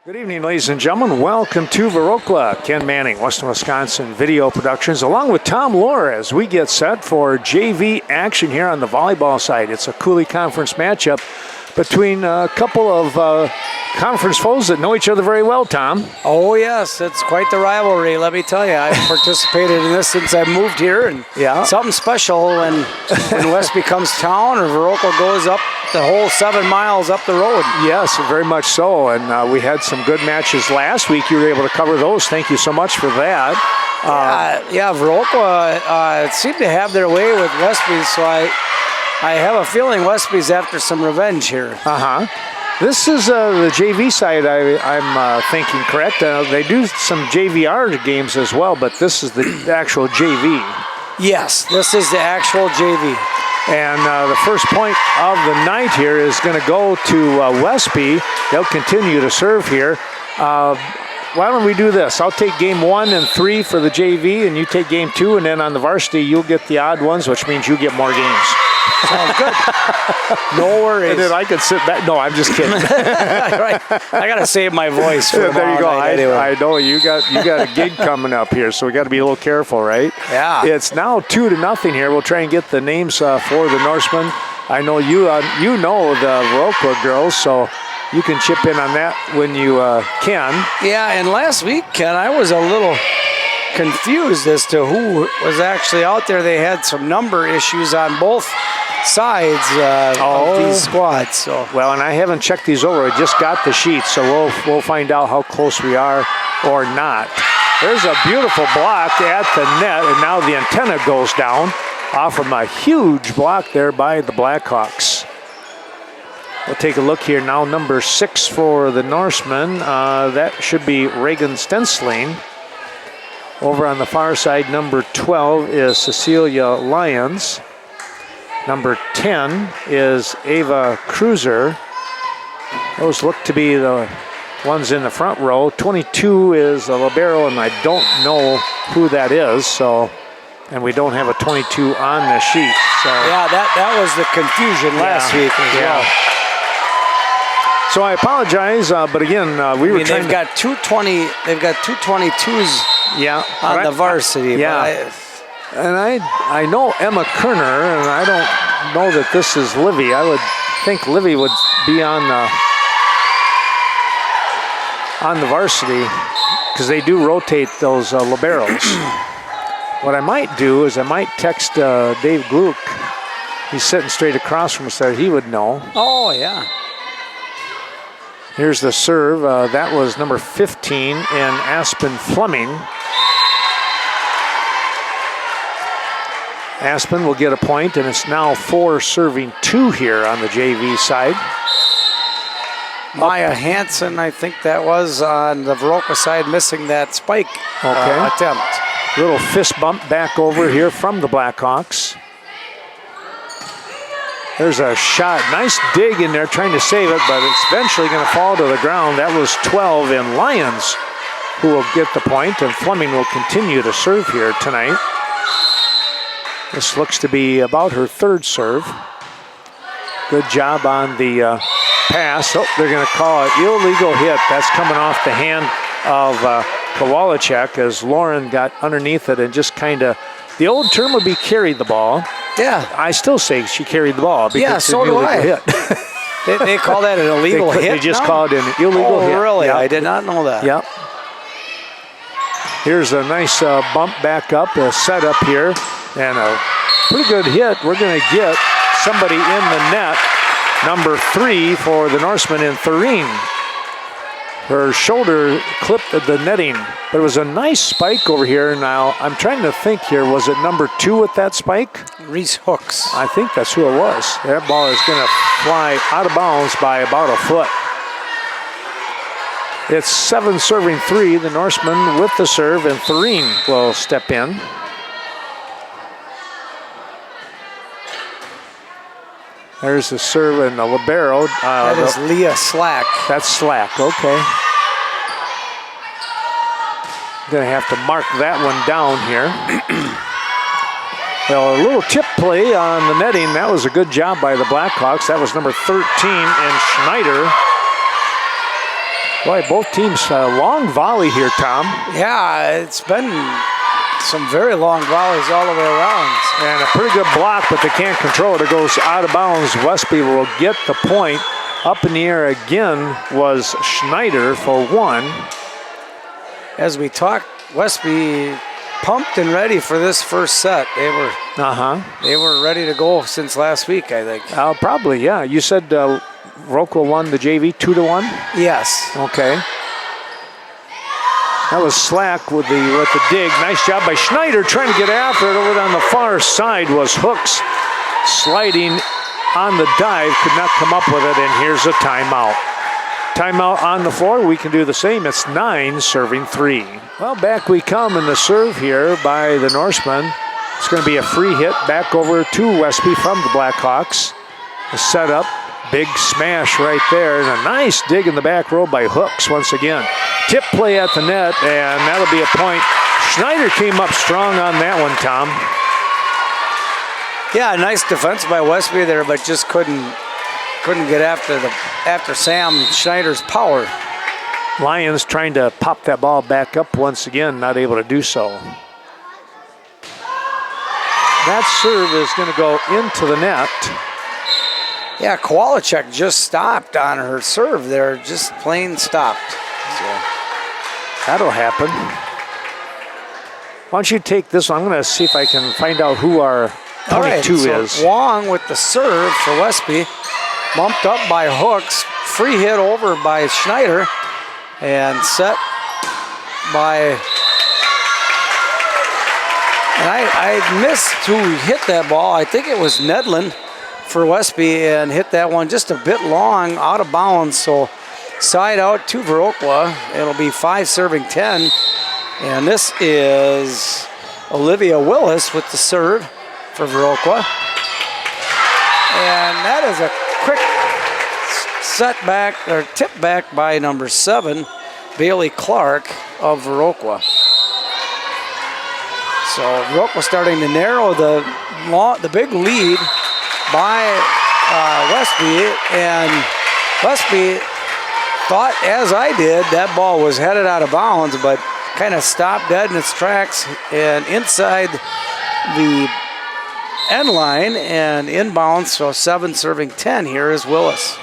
Good evening, ladies and gentlemen. Welcome to Viroqua. Ken Manning, Western Wisconsin Video Productions, along with Tom Lohr as we get set for JV action here on the volleyball side. It's a Coulee Conference matchup between a couple of conference foes that know each other very well, Tom. Oh, yes. It's quite the rivalry, let me tell you. I've participated in this since I moved here, and something special when Westby comes to town or Viroqua goes up the whole 7 miles up the road. Yes, very much so. And we had some good matches last week. You were able to cover those. Thank you so much for that. Viroqua seemed to have their way with Westby, so I have a feeling Westby's after some revenge here. This is the JV side, I'm thinking, correct? They do some JVR games as well, but this is the actual JV. Yes, this is the actual JV. And the first point of the night here is going to go to Westby. They'll continue to serve here. Why don't we do this? I'll take game 1 and 3 for the JV, and you take game 2, and then on the varsity, you'll get the odd ones, which means you get more games. Sounds good. No worries. And then I can sit back. No, I'm just kidding. Right. I got to save my voice for there you go. Anyway. I know you got a gig coming up here, so we got to be a little careful, right? Yeah. It's now 2-0 here. We'll try and get the names for the Norsemen. I know you know the Viroqua girls, so you can chip in on that when you can. Yeah, and last week, Ken, I was a little confused as to who was actually out there. They had some number issues on both sides of these squads. So. Well, and I haven't checked these over. I just got the sheets, so we'll find out how close we are or not. There's a beautiful block at the net, and now the antenna goes down off from a huge block there by the Blackhawks. We'll take a look here now. Number 6 for the Norsemen. That should be Reagan Stensling. Over on the far side, number 12 is Cecilia Lyons. Number 10 is Ava Cruiser. Those look to be the ones in the front row. 22 is a libero, and I don't know who that is. So, and we don't have a 22 on the sheet. So yeah, that was the confusion last week as well. So I apologize, but again, they've got 222s. On the varsity. Yeah. And I know Emma Kerner, and I don't know that this is Livy. I would think Livy would be on the varsity because they do rotate those liberos. What I might do is I might text Dave Gluck. He's sitting straight across from us there. He would know. Oh, yeah. Here's the serve. That was number 15 in Aspen Fleming. Aspen will get a point, and it's now 4-2 here on the JV side. Maya Hansen, I think that was on the Viroqua side, missing that spike attempt. Little fist bump back over here from the Blackhawks. There's a shot. Nice dig in there trying to save it, but it's eventually going to fall to the ground. That was 12 in Lyons who will get the point, and Fleming will continue to serve here tonight. This looks to be about her 3rd serve. Good job on the pass. Oh, they're going to call it illegal hit. That's coming off the hand of Kowalczyk as Lauren got underneath it and just kind of, the old term would be carried the ball. Yeah. I still say she carried the ball because it's so an illegal hit. they call that an illegal hit? They just call it an illegal hit. Oh, really? Yep. I did not know that. Yep. Here's a nice bump back up, a setup here, and a pretty good hit. We're going to get somebody in the net, number 3 for the Norsemen in Thurine. Her shoulder clipped the netting, but it was a nice spike over here. Now, I'm trying to think here, was it number 2 with that spike? Reese Hooks. I think that's who it was. That ball is going to fly out of bounds by about a foot. It's 7-3, the Norsemen with the serve, and Thurine will step in. There's the serve and the libero. That is Leah Slack. That's Slack, okay. Gonna have to mark that one down here. Well, a little tip play on the netting. That was a good job by the Blackhawks. That was number 13 in Schneider. Boy, both teams long volley here, Tom. Yeah, it's been some very long volleys all the way around. And a pretty good block, but they can't control it. It goes out of bounds. Westby will get the point. Up in the air again was Schneider for one. As we talked, Westby pumped and ready for this first set. They were ready to go since last week, I think. Probably, yeah. You said Viroqua won the JV 2-1? Yes. Okay. That was Slack with the dig. Nice job by Schneider trying to get after it. Over on the far side was Hooks sliding on the dive. Could not come up with it, and here's a timeout. Timeout on the floor. We can do the same. It's 9 serving 3. Well, back we come in the serve here by the Norsemen. It's going to be a free hit back over to Westby from the Blackhawks. The setup, big smash right there, and a nice dig in the back row by Hooks once again. Tip play at the net, and that'll be a point. Schneider came up strong on that one, Tom. Yeah, nice defense by Westby there, but just couldn't get after Sam Schneider's power. Lions trying to pop that ball back up once again, not able to do so. That serve is going to go into the net. Yeah, Kowalczyk just stopped on her serve there, just plain stopped. So that'll happen. Why don't you take this one? I'm going to see if I can find out who our 22 is. Wong with the serve for Westby. Bumped up by Hooks. Free hit over by Schneider. And set by... And I missed who hit that ball. I think it was Nedlin for Westby, and hit that one just a bit long, out of bounds. So side out to Viroqua. It'll be 5 serving 10. And this is Olivia Willis with the serve for Viroqua. And that is a quick setback or tip back by number 7, Bailey Clark of Viroqua. So Viroqua starting to narrow the big lead by Westby, and Westby thought, as I did, that ball was headed out of bounds, but kind of stopped dead in its tracks and inside the end line and inbounds. So 7 serving 10 here is Willis.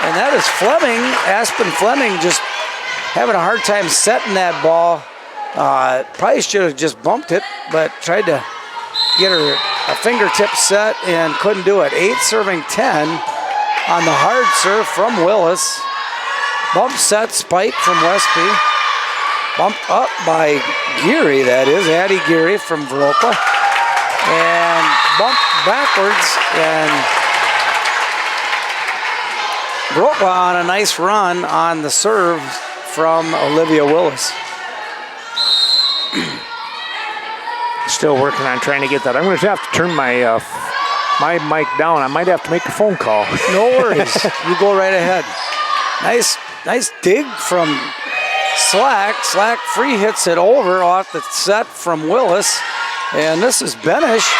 And that is Fleming, Aspen Fleming, just having a hard time setting that ball. Probably should have just bumped it, but tried to get her a fingertip set and couldn't do it. 8 serving 10 on the hard serve from Willis. Bump set spike from Westby. Bumped up by Geary, that is, Addie Geary from Viroqua. And bumped backwards, and Viroqua on a nice run on the serve from Olivia Willis. Still working on trying to get that. I'm going to have to turn my mic down. I might have to make a phone call. No worries. You go right ahead. Nice dig from Slack. Slack free hits it over off the set from Willis. And this is Benish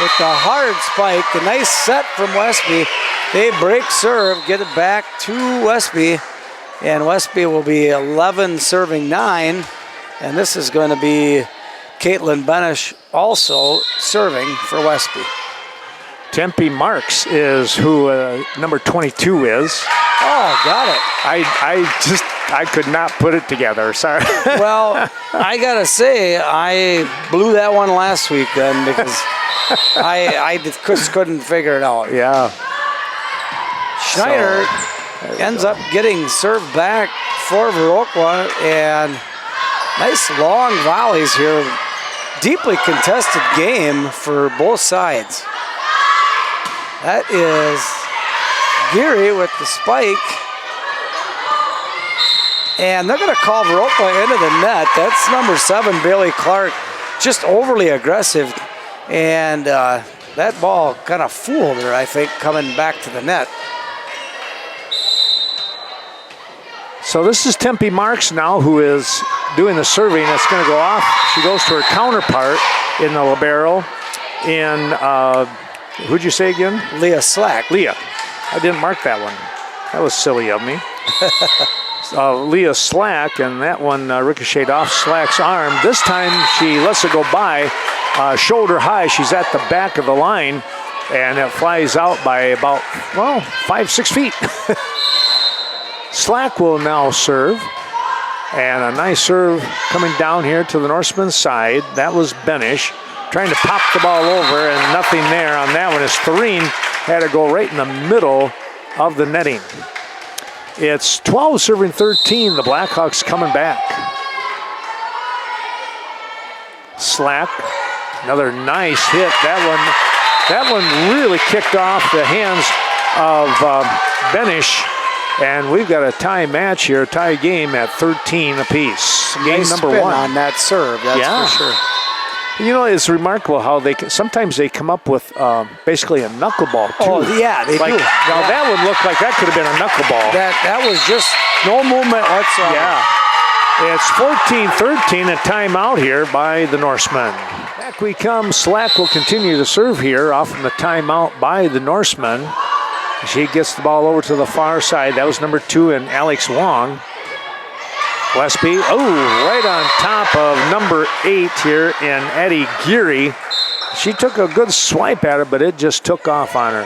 with the hard spike. A nice set from Westby. They break serve, get it back to Westby. And Westby will be 11 serving 9. And this is going to be Caitlin Benish also serving for Westby. Tempe Marks is who number 22 is. Oh, got it. I could not put it together. Sorry. Well, I gotta say, I blew that one last week then because I just couldn't figure it out. Yeah. Schneider ends up getting served back for Viroqua, and nice long volleys here. Deeply contested game for both sides. That is Geary with the spike. And they're going to call Viroqua into the net. That's number 7, Bailey Clark, just overly aggressive. And that ball kind of fooled her, I think, coming back to the net. So this is Tempe Marks now, who is doing the serving. That's going to go off. She goes to her counterpart in the libero. In, who'd you say again? Leah Slack. Leah. I didn't mark that one. That was silly of me. Leah Slack, and that one ricocheted off Slack's arm. This time she lets it go by, shoulder high. She's at the back of the line, and it flies out by about, 5-6 feet. Slack will now serve, and a nice serve coming down here to the Norsemen's side. That was Benish trying to pop the ball over, and nothing there on that one as Thoreen had to go right in the middle of the netting. It's 12 serving 13, the Blackhawks coming back. Slack, another nice hit. That one really kicked off the hands of Benish, and we've got a tie match here, tie game at 13 apiece. Game nice number spin 1 on that serve, that's for sure. You know, it's remarkable how sometimes they come up with basically a knuckleball too. Oh yeah, they do. Now that would look like that could have been a knuckleball. That was just no movement whatsoever. Yeah. It's 14-13, a timeout here by the Norsemen. Back we come. Slack will continue to serve here off from the timeout by the Norsemen. She gets the ball over to the far side. That was number 2 in Alex Wong. Westby, right on top of number 8 here in Eddie Geary. She took a good swipe at her, but it just took off on her.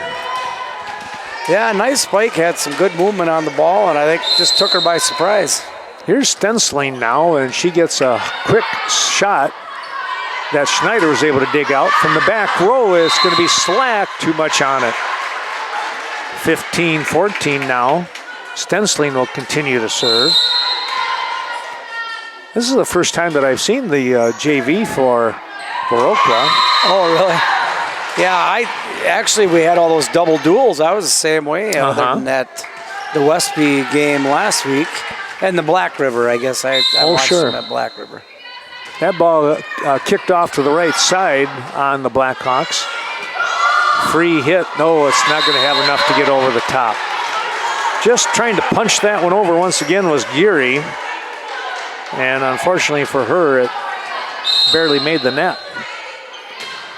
Yeah, nice spike, had some good movement on the ball, and I think just took her by surprise. Here's Stensling now, and she gets a quick shot that Schneider was able to dig out. From the back row, it's going to be Slack, too much on it. 15-14 now. Stensling will continue to serve. This is the first time that I've seen the JV for Viroqua. Oh, really? Yeah, we had all those double duels. I was the same way. Other than that, the Westby game last week and the Black River, I guess. I watched them at Black River. That ball kicked off to the right side on the Blackhawks. Free hit. No, it's not going to have enough to get over the top. Just trying to punch that one over once again was Geary. And unfortunately for her, it barely made the net.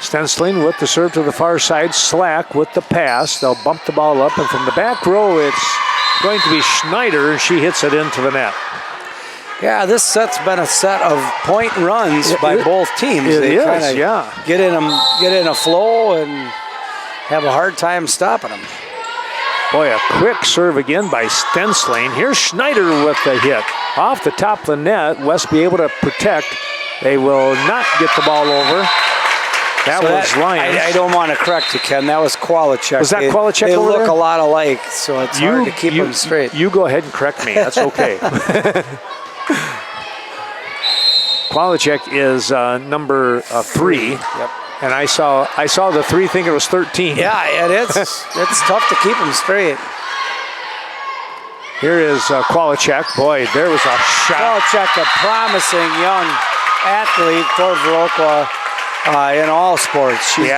Stensling with the serve to the far side. Slack with the pass. They'll bump the ball up, and from the back row, it's going to be Schneider, and she hits it into the net. Yeah, this set's been a set of point runs by both teams. They get in a flow and have a hard time stopping them. Boy, a quick serve again by Stensling. Here's Schneider with the hit. Off the top of the net, Westby able to protect. They will not get the ball over. That was Lyons. I don't want to correct you, Ken. That was Kwolachek. Was that Kwolachek They over look there? a lot alike, so it's hard to keep them straight. You go ahead and correct me. That's okay. Kwolachek is number 3. Yep. And I saw the 3 thinking it was 13. Yeah, it's tough to keep them straight. Here is Kwolachek. Boy, there was a shot. Kwolachek, a promising young athlete for Viroqua in all sports. She's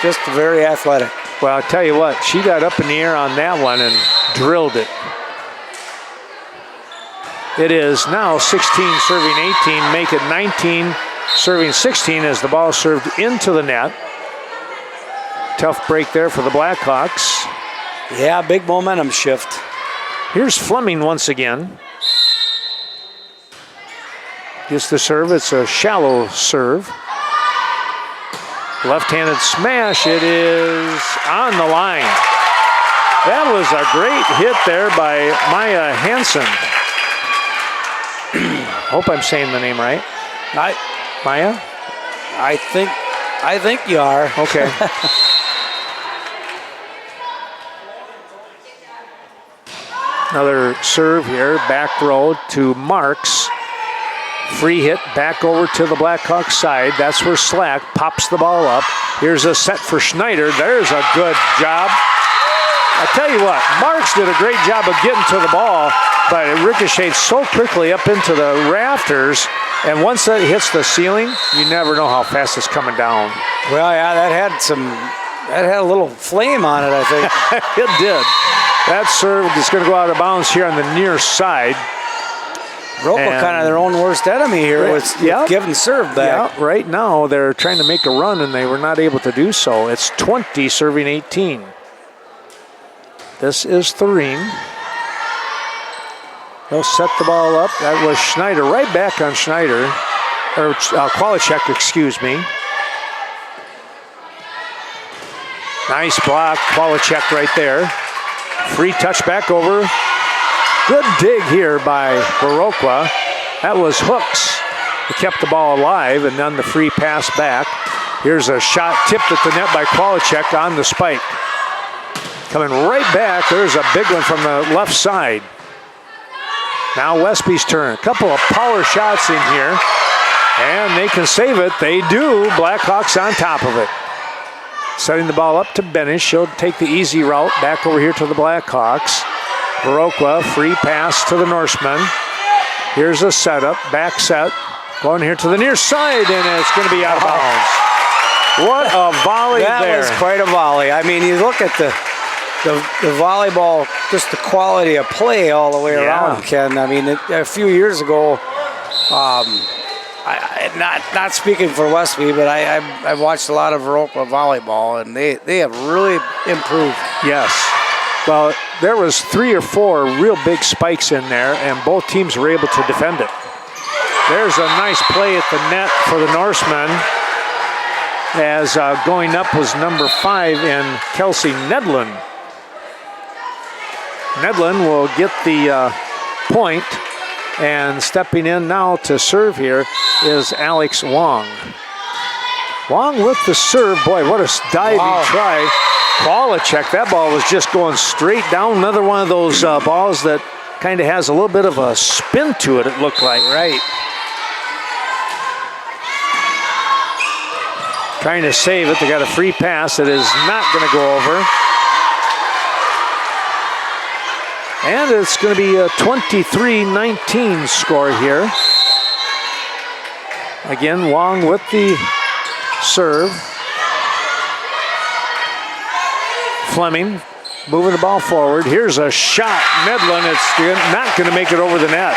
just very athletic. Well, I'll tell you what, she got up in the air on that one and drilled it. It is now 16 serving 18, make it 19 serving 16 as the ball served into the net. Tough break there for the Blackhawks. Yeah, big momentum shift. Here's Fleming once again. Gets the serve, it's a shallow serve. Left-handed smash, it is on the line. That was a great hit there by Maya Hansen. Hope I'm saying the name right. Maya? I think you are. Okay. Another serve here, back row to Marks. Free hit back over to the Blackhawks side. That's where Slack pops the ball up. Here's a set for Schneider. There's a good job. I tell you what, Marks did a great job of getting to the ball, but it ricocheted so quickly up into the rafters, and once that hits the ceiling, you never know how fast it's coming down. Well, yeah, that had a little flame on it, I think. It did. That serve is going to go out of bounds here on the near side. Viroqua kind of their own worst enemy here with giving serve back. Yeah, right now they're trying to make a run, and they were not able to do so. It's 20 serving 18. This is Thoreen. He'll set the ball up. That was Schneider, right back on Schneider. Or Qualichek, excuse me. Nice block, Qualichek right there. Free touch back over. Good dig here by Viroqua. That was Hooks. He kept the ball alive, and then the free pass back. Here's a shot tipped at the net by Qualichek on the spike. Coming right back, there's a big one from the left side. Now Westby's turn. A couple of power shots in here, and they can save it. They do. Blackhawks on top of it. Setting the ball up to Benish. He'll take the easy route back over here to the Blackhawks. Viroqua, free pass to the Norsemen. Here's a setup, back set. Going here to the near side, and it's going to be out of bounds. What a volley there. That was quite a volley. I mean, you look at the volleyball, just the quality of play all the way around, Ken. I mean, a few years ago, not speaking for Westby, but I've watched a lot of Viroqua volleyball, and they have really improved. Yes. Well, there was 3 or 4 real big spikes in there, and both teams were able to defend it. There's a nice play at the net for the Norsemen, as going up was number 5 in Kelsey Nedlin. Nedlin will get the point, and stepping in now to serve here is Alex Wong. Wong with the serve. Boy, what a diving try. Qualichek, that ball was just going straight down. Another one of those balls that kind of has a little bit of a spin to it, it looked like. Right. Trying to save it. They got a free pass that is not going to go over. And it's going to be a 23-19 score here. Again, Wong with the serve. Fleming moving the ball forward. Here's a shot. Nedlin, it's not going to make it over the net.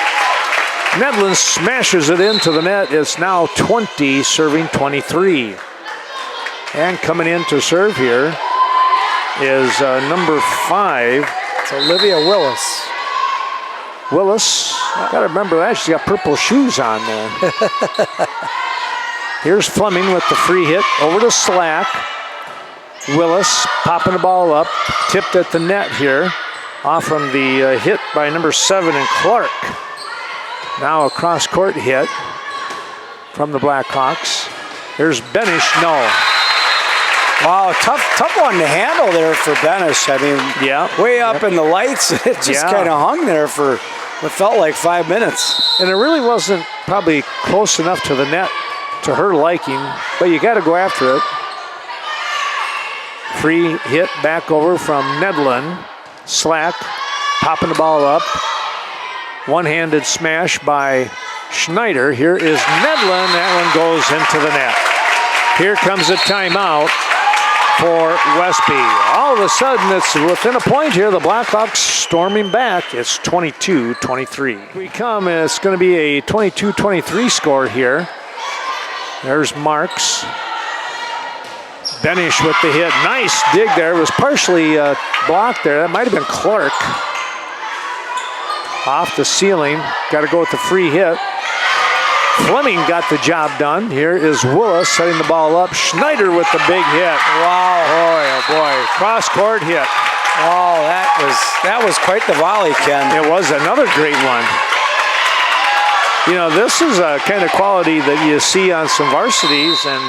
Nedlin smashes it into the net. It's now 20, serving 23. And coming in to serve here is number 5. It's Olivia Willis. Willis, got to remember that. She's got purple shoes on there. Here's Fleming with the free hit over to Slack. Willis popping the ball up, tipped at the net here, off from the hit by number 7 and Clark. Now a cross-court hit from the Blackhawks. There's Benish, no. Wow, tough one to handle there for Benish. I mean, way up in the lights, it just kind of hung there for what felt like 5 minutes. And it really wasn't probably close enough to the net to her liking, but you got to go after it. Free hit back over from Nedlin. Slack popping the ball up. One-handed smash by Schneider. Here is Nedlin. That one goes into the net. Here comes a timeout for Westby. All of a sudden, it's within a point here. The Blackhawks storming back. It's 22-23. It's going to be a 22-23 score here. There's Marks. Benish with the hit. Nice dig there. It was partially blocked there. That might have been Clark. Off the ceiling. Got to go with the free hit. Fleming got the job done. Here is Willis setting the ball up. Schneider with the big hit. Wow. Boy, oh boy. Cross-court hit. Wow, that was quite the volley, Ken. It was another great one. You know, this is a kind of quality that you see on some varsities, and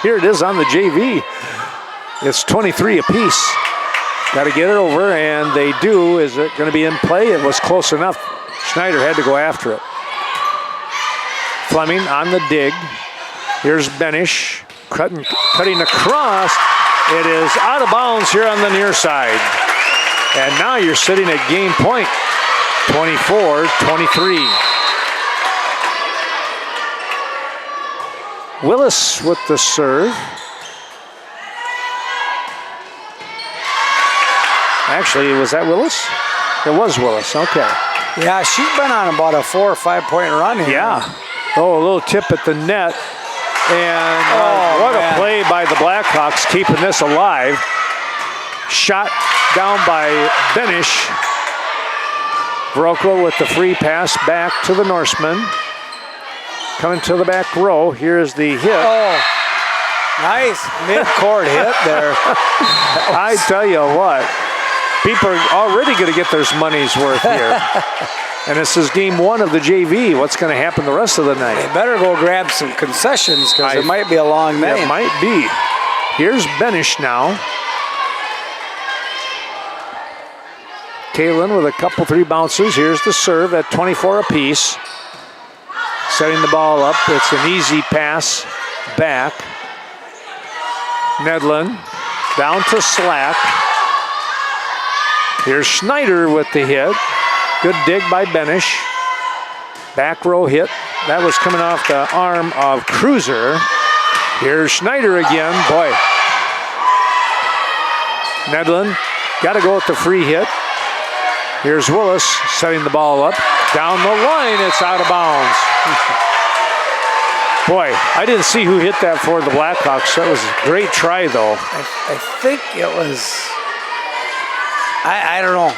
here it is on the JV. It's 23 apiece. Got to get it over, and they do. Is it going to be in play? It was close enough. Schneider had to go after it. Fleming on the dig. Here's Benish cutting across. It is out of bounds here on the near side. And now you're sitting at game point, 24-23. Willis with the serve. Actually, was that Willis? It was Willis, okay. Yeah, she's been on about a 4 or 5 point run here. Yeah. Oh, a little tip at the net. And what a play by the Blackhawks, keeping this alive. Shot down by Benish. Viroqua with the free pass back to the Norsemen. Coming to the back row. Here's the hit. Oh, nice mid-court hit there. I tell you what, people are already going to get their money's worth here. And this is game 1 of the JV. What's going to happen the rest of the night? They better go grab some concessions because it might be a long night. It might be. Here's Benish now. Kalen with a couple 3 bounces. Here's the serve at 24 apiece. Setting the ball up. It's an easy pass back. Nedlin down to Slack. Here's Schneider with the hit. Good dig by Benish. Back row hit. That was coming off the arm of Cruiser. Here's Schneider again. Boy. Nedlin got to go with the free hit. Here's Willis setting the ball up. Down the line, it's out of bounds. Boy, I didn't see who hit that for the Blackhawks. That was a great try, though. I think it was, I don't know.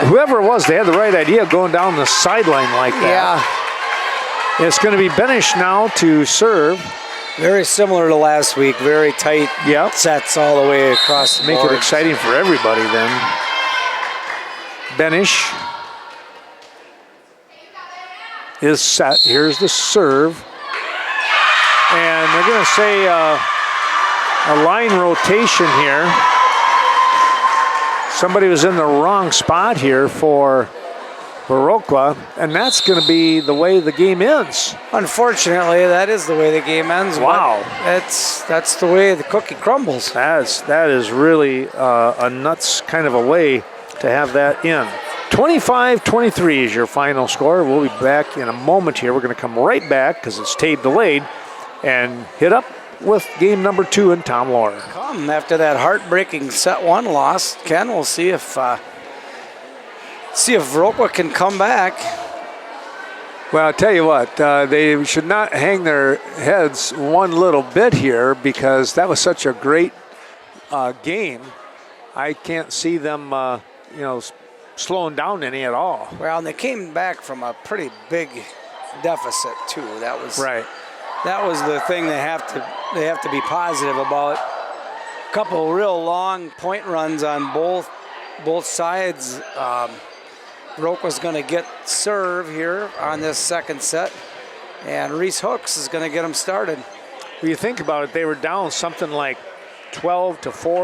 Whoever it was, they had the right idea going down the sideline like that. Yeah. It's going to be Benish now to serve. Very similar to last week. Very tight sets all the way across the board. Make it exciting for everybody then. Benish is set. Here's the serve. And they're going to say a line rotation here. Somebody was in the wrong spot here for Viroqua, and that's going to be the way the game ends. Unfortunately, that is the way the game ends. Wow. That's the way the cookie crumbles. That is really a nuts kind of a way to have that in. 25-23 is your final score. We'll be back in a moment here. We're going to come right back because it's tape delayed and hit up with game number 2 in Tom Lawler. Come after that heartbreaking set 1 loss, Ken, we'll see if Viroqua can come back. Well, I'll tell you what, they should not hang their heads one little bit here because that was such a great game. I can't see them, slowing down any at all. Well, and they came back from a pretty big deficit too. That was right. That was the thing they have to be positive about. A couple real long point runs on both sides. Viroqua's going to get serve here on this second set, and Reese Hooks is going to get them started. When you think about it, they were down something like 12-4,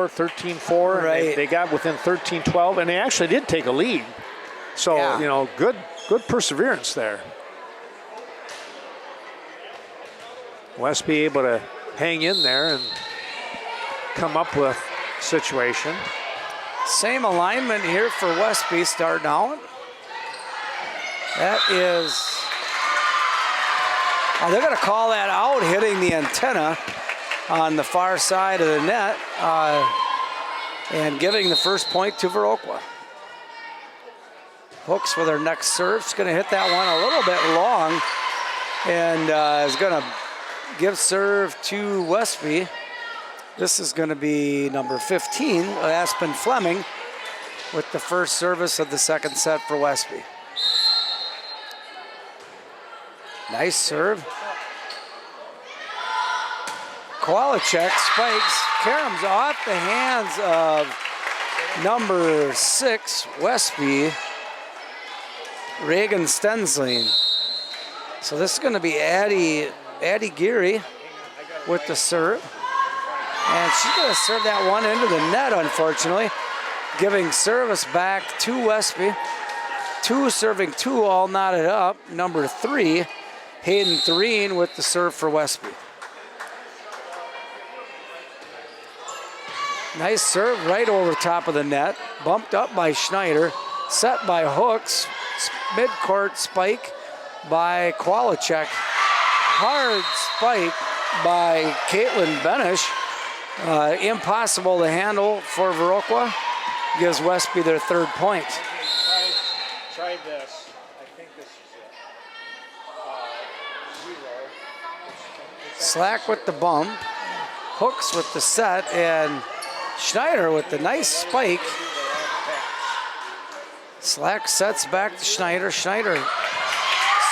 13-4. Right. They got within 13-12, and they actually did take a lead. So, good perseverance there. Westby able to hang in there and come up with a situation. Same alignment here for Westby starting out. That is, they're going to call that out, hitting the antenna on the far side of the net and giving the first point to Viroqua. Hooks with her next serve. She's going to hit that one a little bit long and is going to give serve to Westby. This is going to be number 15, Aspen Fleming, with the first service of the second set for Westby. Nice serve. Kowalczyk spikes, caroms off the hands of number 6, Westby, Reagan Stensling. So this is going to be Addie Geary with the serve. And she's going to serve that one into the net, unfortunately, giving service back to Westby. 2 serving 2 all knotted up. Number 3, Hayden Thereen with the serve for Westby. Nice serve right over top of the net. Bumped up by Schneider. Set by Hooks. Mid-court spike by Kowalczyk. Hard spike by Caitlin Benish. Impossible to handle for Viroqua. Gives Westby their third point. Try this. I think this is it. 0. Slack with the bump. Hooks with the set, and Schneider with the nice spike. Slack sets back to Schneider. Schneider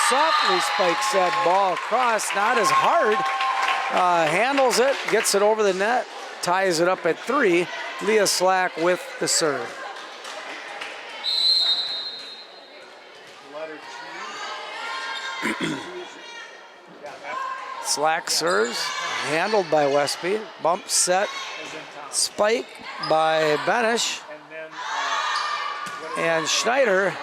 softly spikes that ball across, not as hard. Handles it, gets it over the net, ties it up at 3. Leah Slack with the serve. Slack serves, handled by Westby. Bump set, spike by Benish. And Schneider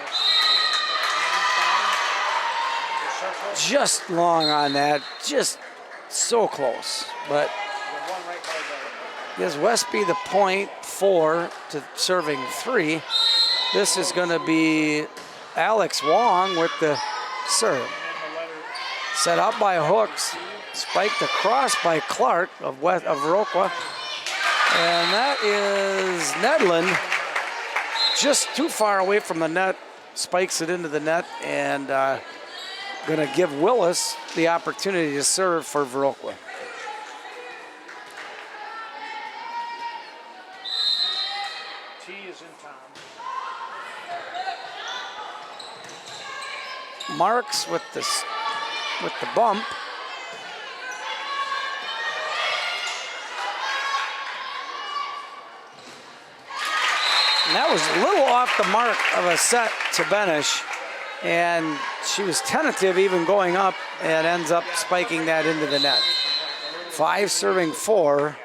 just long on that, just so close. But gives Westby the point 4 to serving 3. This is going to be Alex Wong with the serve. Set up by Hooks, spiked across by Clark of Viroqua. And that is Nedlund, just too far away from the net, spikes it into the net, and going to give Willis the opportunity to serve for Viroqua. T is in Tom. Marks with the bump. And that was a little off the mark of a set to Benish. And she was tentative even going up and ends up spiking that into the net. 5 serving 4.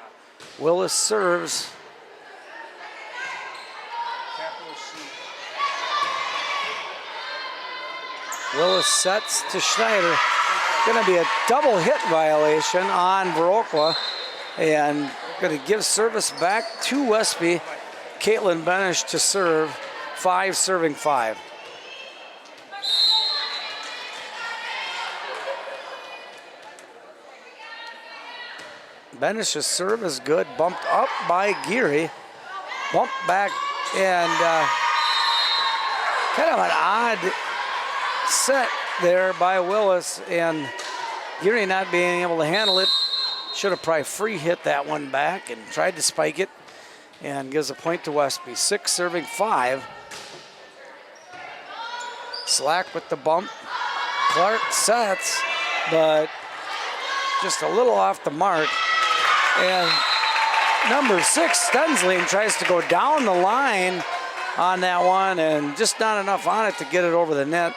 Willis serves. Willis sets to Schneider. Going to be a double hit violation on Viroqua. And going to give service back to Westby. Caitlin Benish to serve. 5 serving 5. Benish's serve is good. Bumped up by Geary. Bumped back and kind of an odd set there by Willis, and Geary not being able to handle it. Should have probably free hit that one back and tried to spike it, and gives a point to Westby. 6 serving 5. Slack with the bump. Clark sets, but just a little off the mark. And number 6, Stensling, tries to go down the line on that one, and just not enough on it to get it over the net.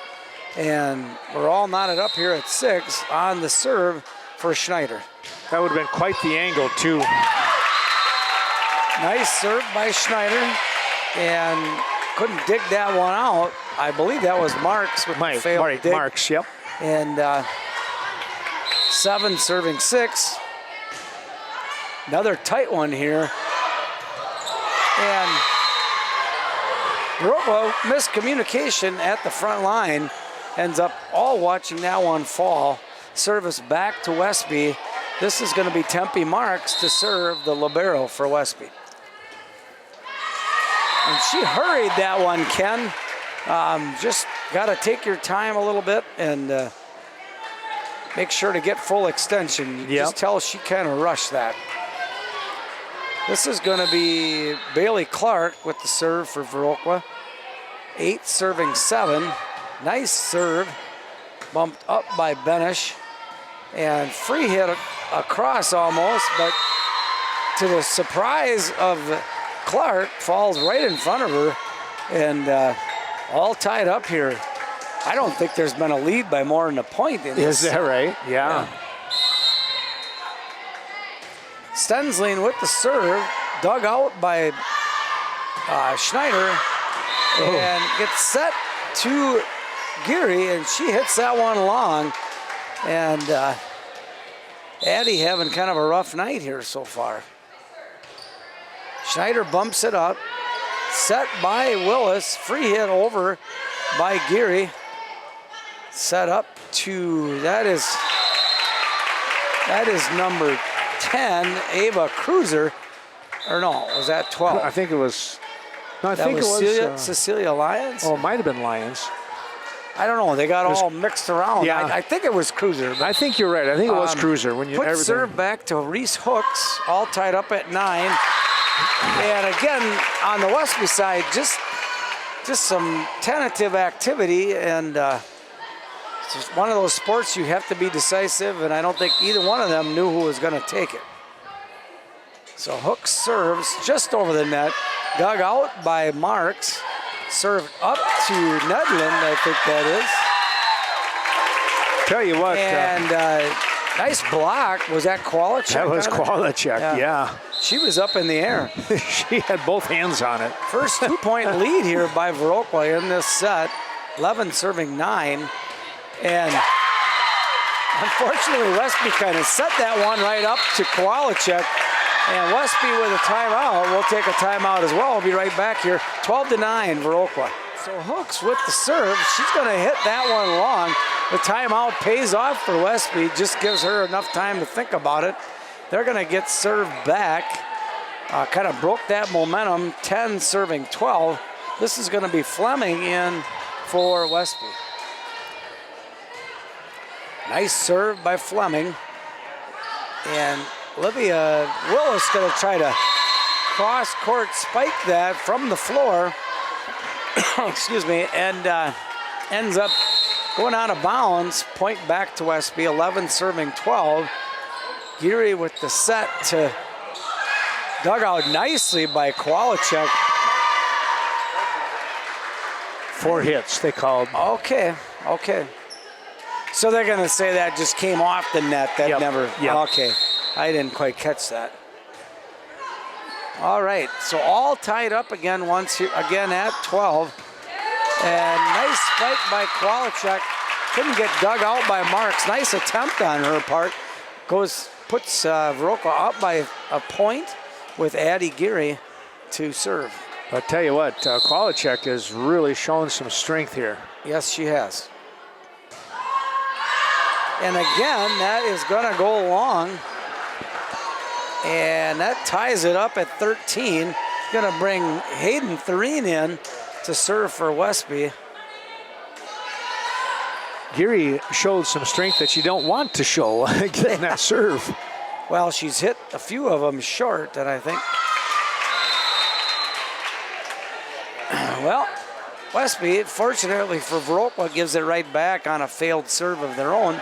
And we're all knotted up here at 6 on the serve for Schneider. That would have been quite the angle, too. Nice serve by Schneider, and couldn't dig that one out. I believe that was Marks with the failed dig. Marks, yep. And 7 serving 6. Another tight one here. And Viroqua miscommunication at the front line. Ends up all watching that one fall. Service back to Westby. This is going to be Tempe Marks to serve the libero for Westby. And she hurried that one, Ken. Just got to take your time a little bit and make sure to get full extension. You just tell she kind of rushed that. This is going to be Bailey Clark with the serve for Viroqua. 8 serving 7. Nice serve. Bumped up by Benish. And free hit across almost, but to the surprise of Clark, falls right in front of her. And all tied up here. I don't think there's been a lead by more than a point in this. Is that right? Yeah. Stensling with the serve, dug out by Schneider, and gets set to Geary, and she hits that one long. And Addie having kind of a rough night here so far. Schneider bumps it up, set by Willis, free hit over by Geary. Set up to, that is number 10, Ava Cruiser. Or no, was that 12? I think it was. No, I that think was it was Cecilia Lyons. Oh, it might have been Lyons. I don't know. They got all mixed around. Yeah. I think it was Cruiser. I think you're right. I think it was Cruiser. When you put serve back to Reese Hooks, all tied up at 9. And again, on the Westby side, just just some tentative activity, and it's just one of those sports you have to be decisive, and I don't think either one of them knew who was going to take it. So Hook serves just over the net, dug out by Marks, served up to Nedlund, I think that is. Tell you what. And nice block. Was that Kovalchuk? That was Kovalchuk, yeah. She was up in the air. She had both hands on it. First 2-point lead here by Viroqua in this set. 11 serving 9. And unfortunately, Westby kind of set that one right up to Kovalchuk. And Westby with a timeout. We'll take a timeout as well. We'll be right back here. 12-9, Viroqua. So Hooks with the serve. She's going to hit that one long. The timeout pays off for Westby. Just gives her enough time to think about it. They're going to get served back. Kind of broke that momentum. 10 serving 12. This is going to be Fleming in for Westby. Nice serve by Fleming. And Olivia Willis going to try to cross-court spike that from the floor. Excuse me. And ends up going out of bounds. Point back to Westby. 11 serving 12. Geary with the set to dug out nicely by Kovalchuk. 4 hits, they called. Okay. So they're going to say that just came off the net. That never. Yep. Okay. I didn't quite catch that. All right. So all tied up again again at 12. And nice spike by Kovalchuk. Couldn't get dug out by Marks. Nice attempt on her part. Puts Viroqua up by a point with Addie Geary to serve. I'll tell you what, Kovalchuk has really shown some strength here. Yes, she has. And again, that is going to go long. And that ties it up at 13. Going to bring Hayden Thureen in to serve for Westby. Geary showed some strength that you don't want to show getting that serve. Well, she's hit a few of them short, and I think. Well, Westby, fortunately for Viroqua, gives it right back on a failed serve of their own.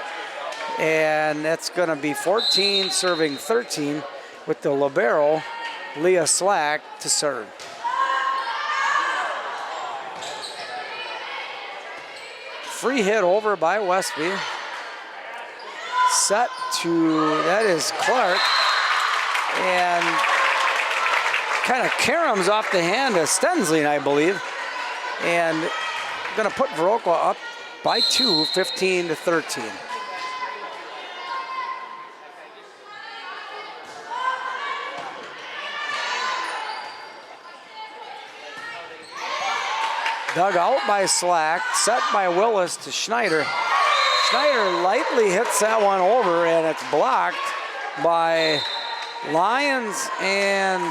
And that's going to be 14 serving 13 with the libero, Leah Slack, to serve. Free hit over by Westby. Set to, that is Clark. And kind of caroms off the hand of Stensling, I believe. And going to put Viroqua up by 2, 15-13. Dug out by Slack, set by Willis to Schneider. Schneider lightly hits that one over, and it's blocked by Lyons and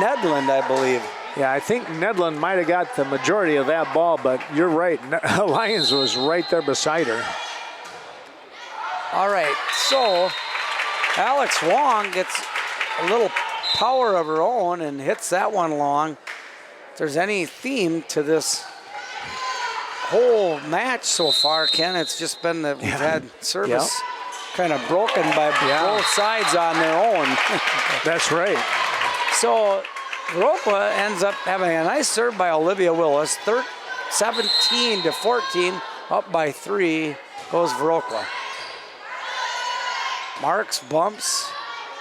Nedlund, I believe. Yeah, I think Nedlund might have got the majority of that ball, but you're right. Lyons was right there beside her. All right, so Alex Wong gets a little power of her own and hits that one long. If there's any theme to this whole match so far, Ken, it's just been that we've had service kind of broken by both sides on their own. That's right. So Viroqua ends up having a nice serve by Olivia Willis. 17-14, up by 3 goes Viroqua. Marks bumps,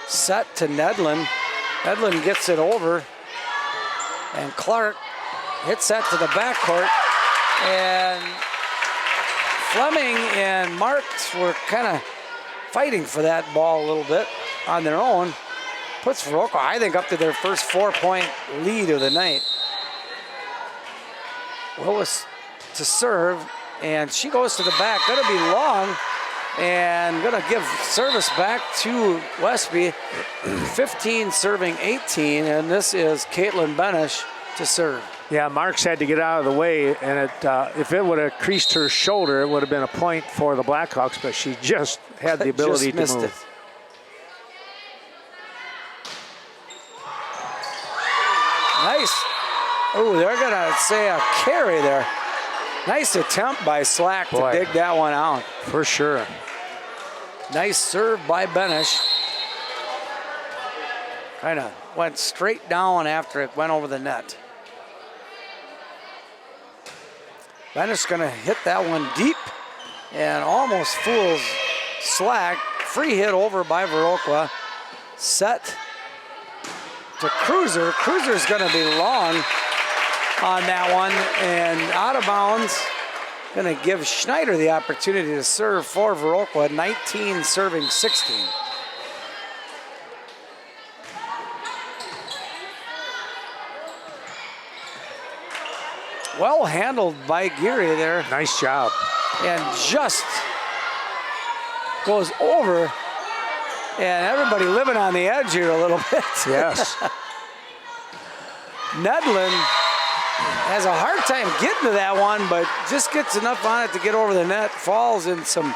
set to Nedlund. Nedlund gets it over, and Clark hits that to the backcourt. And Fleming and Marks were kind of fighting for that ball a little bit on their own. Puts Viroqua, I think, up to their first 4-point lead of the night. Willis to serve, and she goes to the back. Going to be long, and going to give service back to Westby. 15 serving 18, and this is Caitlin Benish to serve. Yeah, Marks had to get out of the way, and if it would have creased her shoulder, it would have been a point for the Blackhawks, but she just had the ability to move. It. Oh, they're going to say a carry there. Nice attempt by Slack to dig that one out. For sure. Nice serve by Benish. Kind of went straight down after it went over the net. Benish going to hit that one deep and almost fools Slack. Free hit over by Viroqua. Set to Cruiser. Cruiser's going to be long on that one and out of bounds. Going to give Schneider the opportunity to serve for Viroqua. 19 serving 16. Well handled by Geary there. Nice job. And just goes over. And everybody living on the edge here a little bit. Yes. Nedlin has a hard time getting to that one, but just gets enough on it to get over the net. Falls in some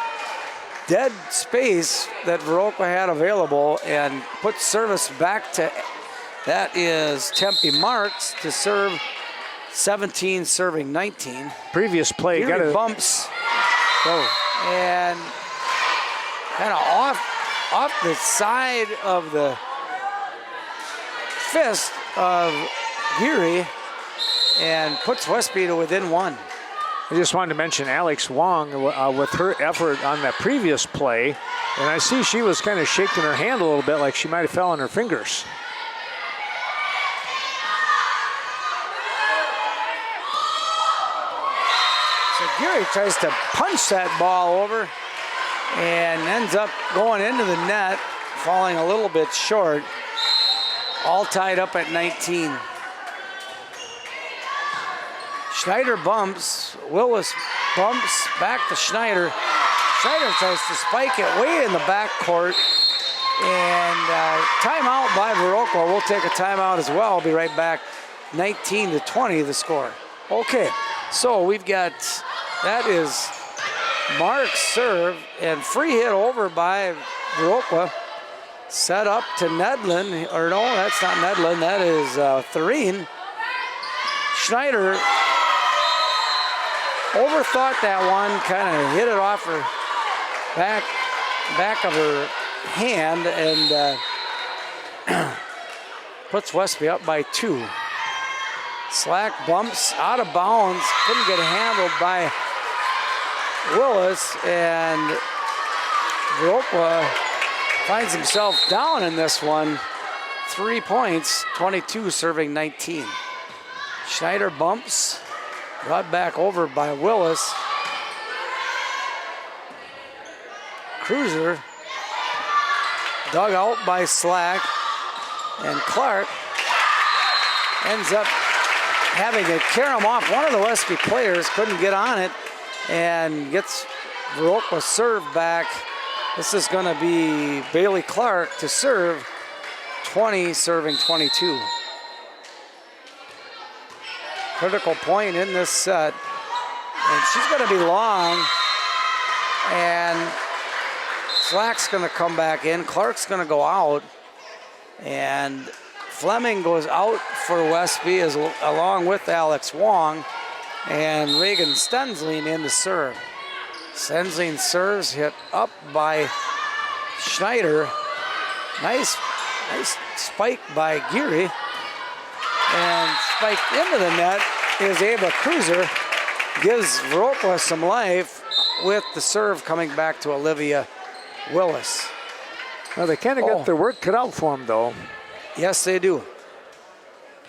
dead space that Viroqua had available and puts service back to, that is Tempe Marks to serve 17 serving 19. Previous play got a bumps. And kind of off the side of the fist of Geary and puts Westby to within one. I just wanted to mention Alex Wong with her effort on that previous play, and I see she was kind of shaking her hand a little bit like she might have fell on her fingers. So Geary tries to punch that ball over and ends up going into the net, falling a little bit short. All tied up at 19. Schneider bumps, Willis bumps, back to Schneider. Schneider tries to spike it way in the back court. And timeout by Viroqua. We'll take a timeout as well. I'll be right back. 19-20 the score. Okay, so we've got, that is Mark's serve and free hit over by Viroqua. Set up to Nedlin, or no, that's not Nedlin, that is Thurine. Schneider overthought that one, kind of hit it off her back of her hand and puts Westby up by 2. Slack bumps out of bounds, couldn't get handled by Willis, and Viroqua finds himself down in this one. 3 points, 22 serving 19. Schneider bumps, brought back over by Willis. Cruiser dug out by Slack, and Clark ends up having to carry him off. One of the Westby players couldn't get on it and gets Viroqua serve back. This is going to be Bailey Clark to serve, 20 serving 22. Critical point in this set. And she's going to be long. And Slack's going to come back in. Clark's going to go out. And Fleming goes out for Westby along with Alex Wong. And Reagan Stensling in to serve. Stensling serves, hit up by Schneider. Nice spike by Geary. And spiked into the net is Ava Cruiser. Gives Viroqua some life with the serve coming back to Olivia Willis. Well, they kind of got their work cut out for them, though. Yes, they do.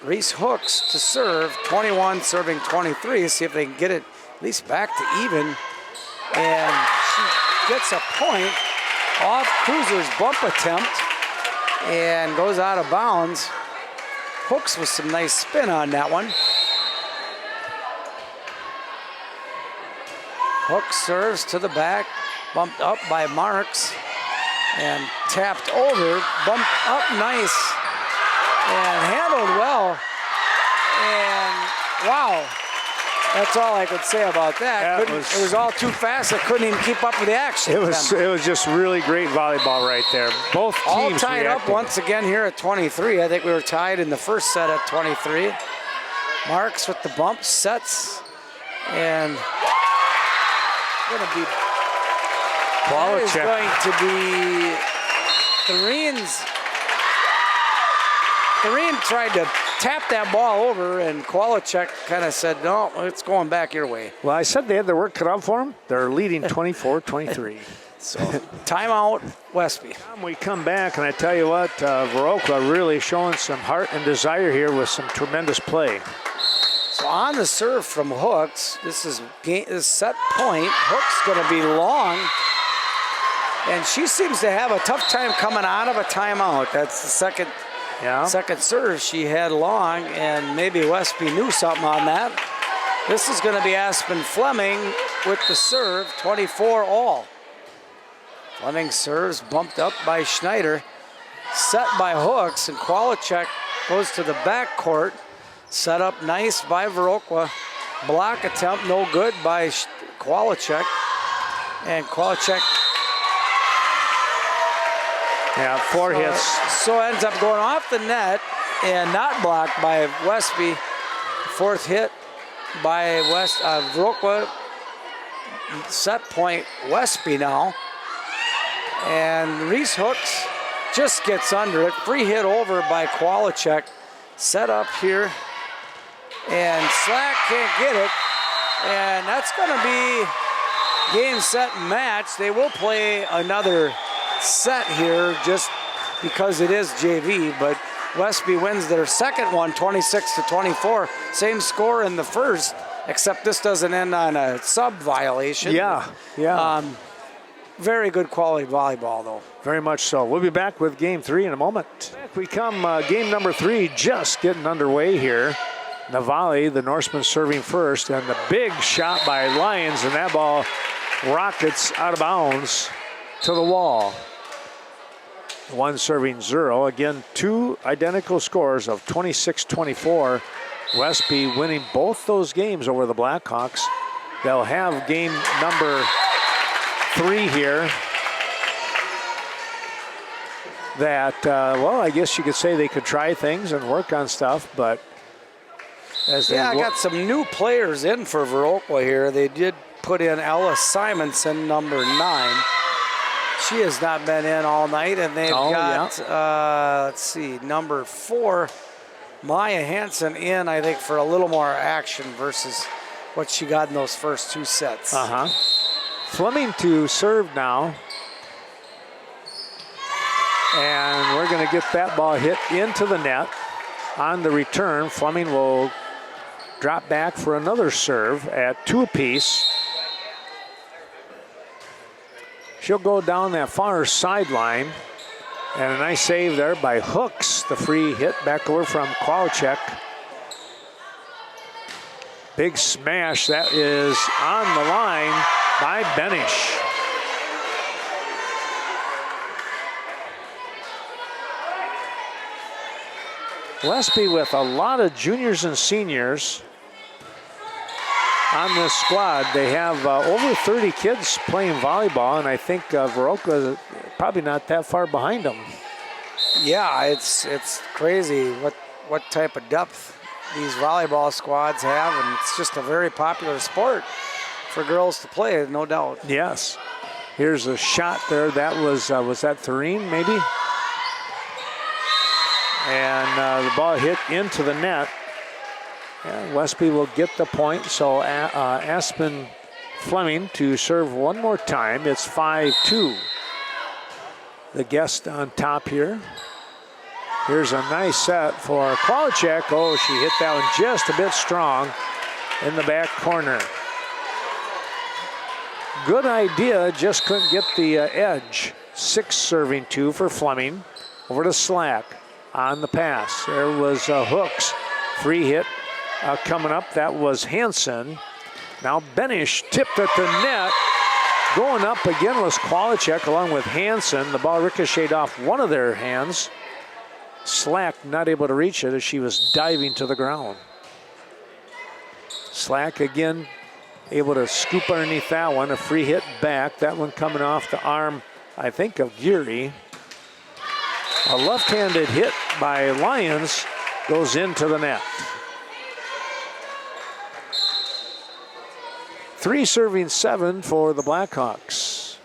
Reese Hooks to serve, 21 serving 23. See if they can get it at least back to even. And she gets a point off Cruiser's bump attempt and goes out of bounds. Hooks with some nice spin on that one. Hooks serves to the back, bumped up by Marks and tapped over, bumped up nice and handled well. And wow. That's all I could say about that. It was all too fast. I couldn't even keep up with the action. It was just really great volleyball right there. Both all teams tied up once again here at 23. I think we were tied in the first set at 23. Marks with the bump, sets, and going to be Thoreen tried to tap that ball over, and Qualichek kind of said, no, it's going back your way. Well, I said they had their work cut out for them. They're leading 24-23. So, timeout, Westby. We come back, and I tell you what, Viroqua really showing some heart and desire here with some tremendous play. So on the serve from Hooks, this is set point. Hooks going to be long, and she seems to have a tough time coming out of a timeout. That's the second serve she had long, and maybe Westby knew something on that. This is going to be Aspen Fleming with the serve, 24 all. Fleming serves, bumped up by Schneider, set by Hooks, and Qualichek goes to the back court. Set up nice by Viroqua. Block attempt, no good by Qualichek. And Qualichek. Yeah, 4 hits. So ends up going off the net and not blocked by Westby. 4th hit by Viroqua. Set point Westby now. And Reese Hooks just gets under it. Free hit over by Qualichek. Set up here. And Slack can't get it. And that's going to be game, set, match. They will play another set here just because it is JV, but Westby wins their second one, 26-24. Same score in the first, except this doesn't end on a sub violation. Yeah. Very good quality volleyball, though. Very much so. We'll be back with game 3 in a moment. Back we come, game number 3 just getting underway here. The volley, the Norsemen serving first, and the big shot by Lyons, and that ball rockets out of bounds to the wall. One serving 0. Again, 2 identical scores of 26-24. Westby winning both those games over the Blackhawks. They'll have game number 3 here. That, well, I guess you could say they could try things and work on stuff, but I got some new players in for Viroqua here. They did put in Ella Simonson, number 9. She has not been in all night, and they've got, let's see, number 4, Maya Hansen in, I think, for a little more action versus what she got in those first 2 sets. Fleming to serve now. And we're going to get that ball hit into the net. On the return, Fleming will drop back for another serve at 2 apiece. She'll go down that far sideline. And a nice save there by Hooks. The free hit back over from Qualichek. Big smash. That is on the line by Benish. Westby with a lot of juniors and seniors on this squad. They have over 30 kids playing volleyball, and I think Viroqua is probably not that far behind them. Yeah, it's crazy what type of depth these volleyball squads have, and it's just a very popular sport for girls to play, no doubt. Yes. Here's a shot there. That was that Thoreen, maybe? And the ball hit into the net. And Westby will get the point. So Aspen Fleming to serve one more time. It's 5-2. The guest on top here. Here's a nice set for Qualichek. Oh, she hit that one just a bit strong in the back corner. Good idea, just couldn't get the edge. 6 serving 2 for Fleming. Over to Slack. On the pass, there was Hooks. Free hit coming up. That was Hansen. Now Benish tipped at the net. Going up again was Qualichek along with Hansen. The ball ricocheted off one of their hands. Slack not able to reach it as she was diving to the ground. Slack again able to scoop underneath that one. A free hit back. That one coming off the arm, I think, of Geary. A left-handed hit by Lyons goes into the net. 3 serving 7 for the Blackhawks.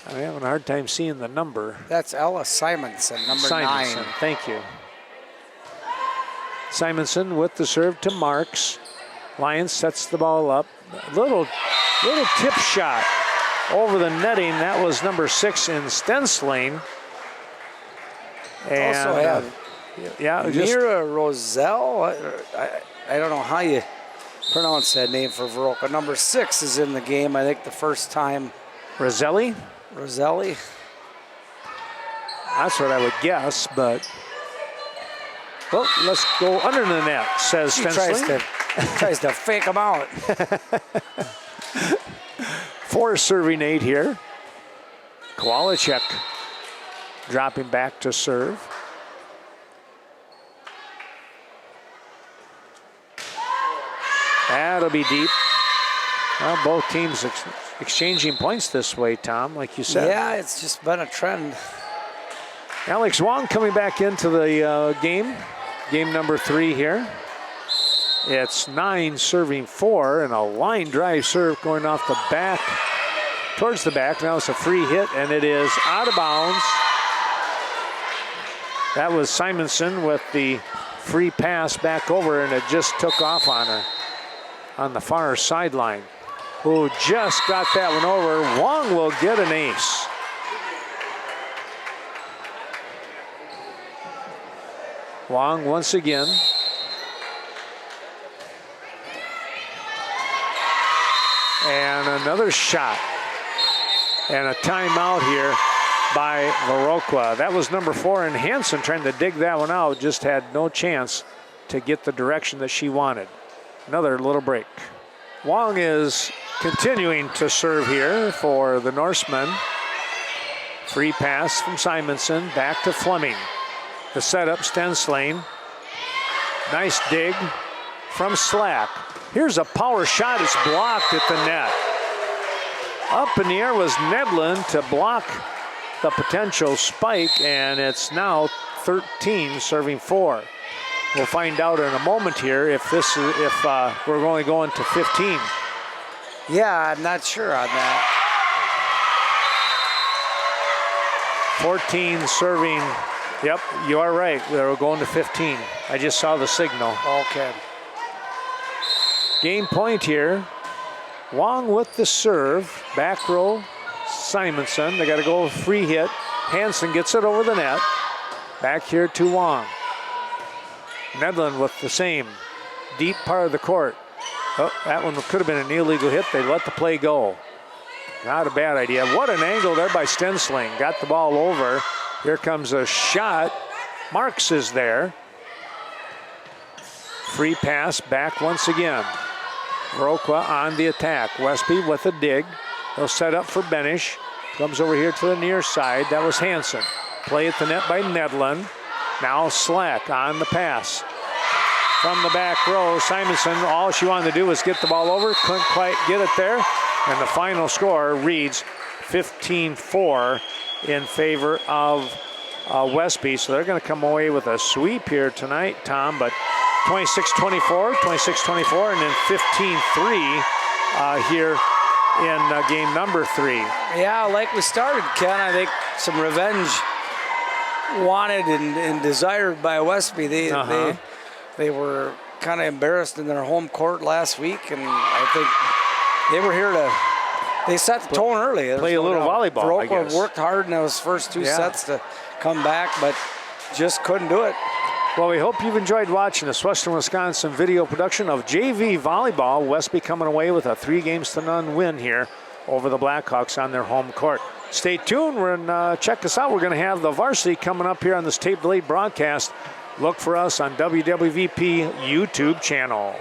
I'm having a hard time seeing the number. That's Ella Simonson, number 9. Thank you. Simonson with the serve to Marks. Lyons sets the ball up. Little tip shot over the netting. That was number 6 in Stensling. And, also have Mira Roselle. I don't know how you pronounce that name for Viroqua. Number 6 is in the game, I think the first time. Roselli? Roselli. That's what I would guess, but... Well, let's go under the net, says Stensling. Tries to fake him out. 4 serving 8 here. Kowalczyk dropping back to serve. That'll be deep. Well, both teams exchanging points this way, Tom, like you said. Yeah, it's just been a trend. Alex Wong coming back into the game. Game number 3 here. It's 9 serving 4 and a line drive serve going off the back, towards the back. Now it's a free hit and it is out of bounds. That was Simonson with the free pass back over, and it just took off on her on the far sideline. Who just got that one over. Wong will get an ace. Wong once again. And another shot. And a timeout here by Viroqua. That was number 4, and Hansen trying to dig that one out, just had no chance to get the direction that she wanted. Another little break. Wong is continuing to serve here for the Norsemen. Free pass from Simonson, back to Fleming. The setup, Stensling. Nice dig from Slack. Here's a power shot, it's blocked at the net. Up in the air was Nedlin to block the potential spike, and it's now 13 serving 4. We'll find out in a moment here if we're only going to 15. Yeah, I'm not sure on that. 14 serving. Yep, you are right. We're going to 15. I just saw the signal. Okay. Game point here. Wong with the serve. Back row, Simonson. They got to go free hit. Hansen gets it over the net. Back here to Wong. Nedlin with the same. Deep part of the court. Oh, that one could have been an illegal hit. They let the play go. Not a bad idea. What an angle there by Stensling. Got the ball over. Here comes a shot. Marks is there. Free pass back once again. Viroqua on the attack. Westby with a dig. They'll set up for Benish. Comes over here to the near side. That was Hansen. Play at the net by Nedlin. Now Slack on the pass. From the back row, Simonson, all she wanted to do was get the ball over. Couldn't quite get it there. And the final score reads 15-4 in favor of Westby. So they're going to come away with a sweep here tonight, Tom. But 26-24, 26-24, and then 15-3 here in game number 3. Yeah, like we started, Ken, I think some revenge wanted and desired by Westby. They were kind of embarrassed in their home court last week, and I think they were here to. They set the tone early. Play a little volleyball, I guess. Viroqua worked hard in those first 2 sets to come back, but just couldn't do it. Well, we hope you've enjoyed watching this Western Wisconsin video production of JV Volleyball. Westby coming away with a 3-0 win here over the Blackhawks on their home court. Stay tuned and check us out. We're going to have the varsity coming up here on this tape delayed broadcast. Look for us on WWVP YouTube channel.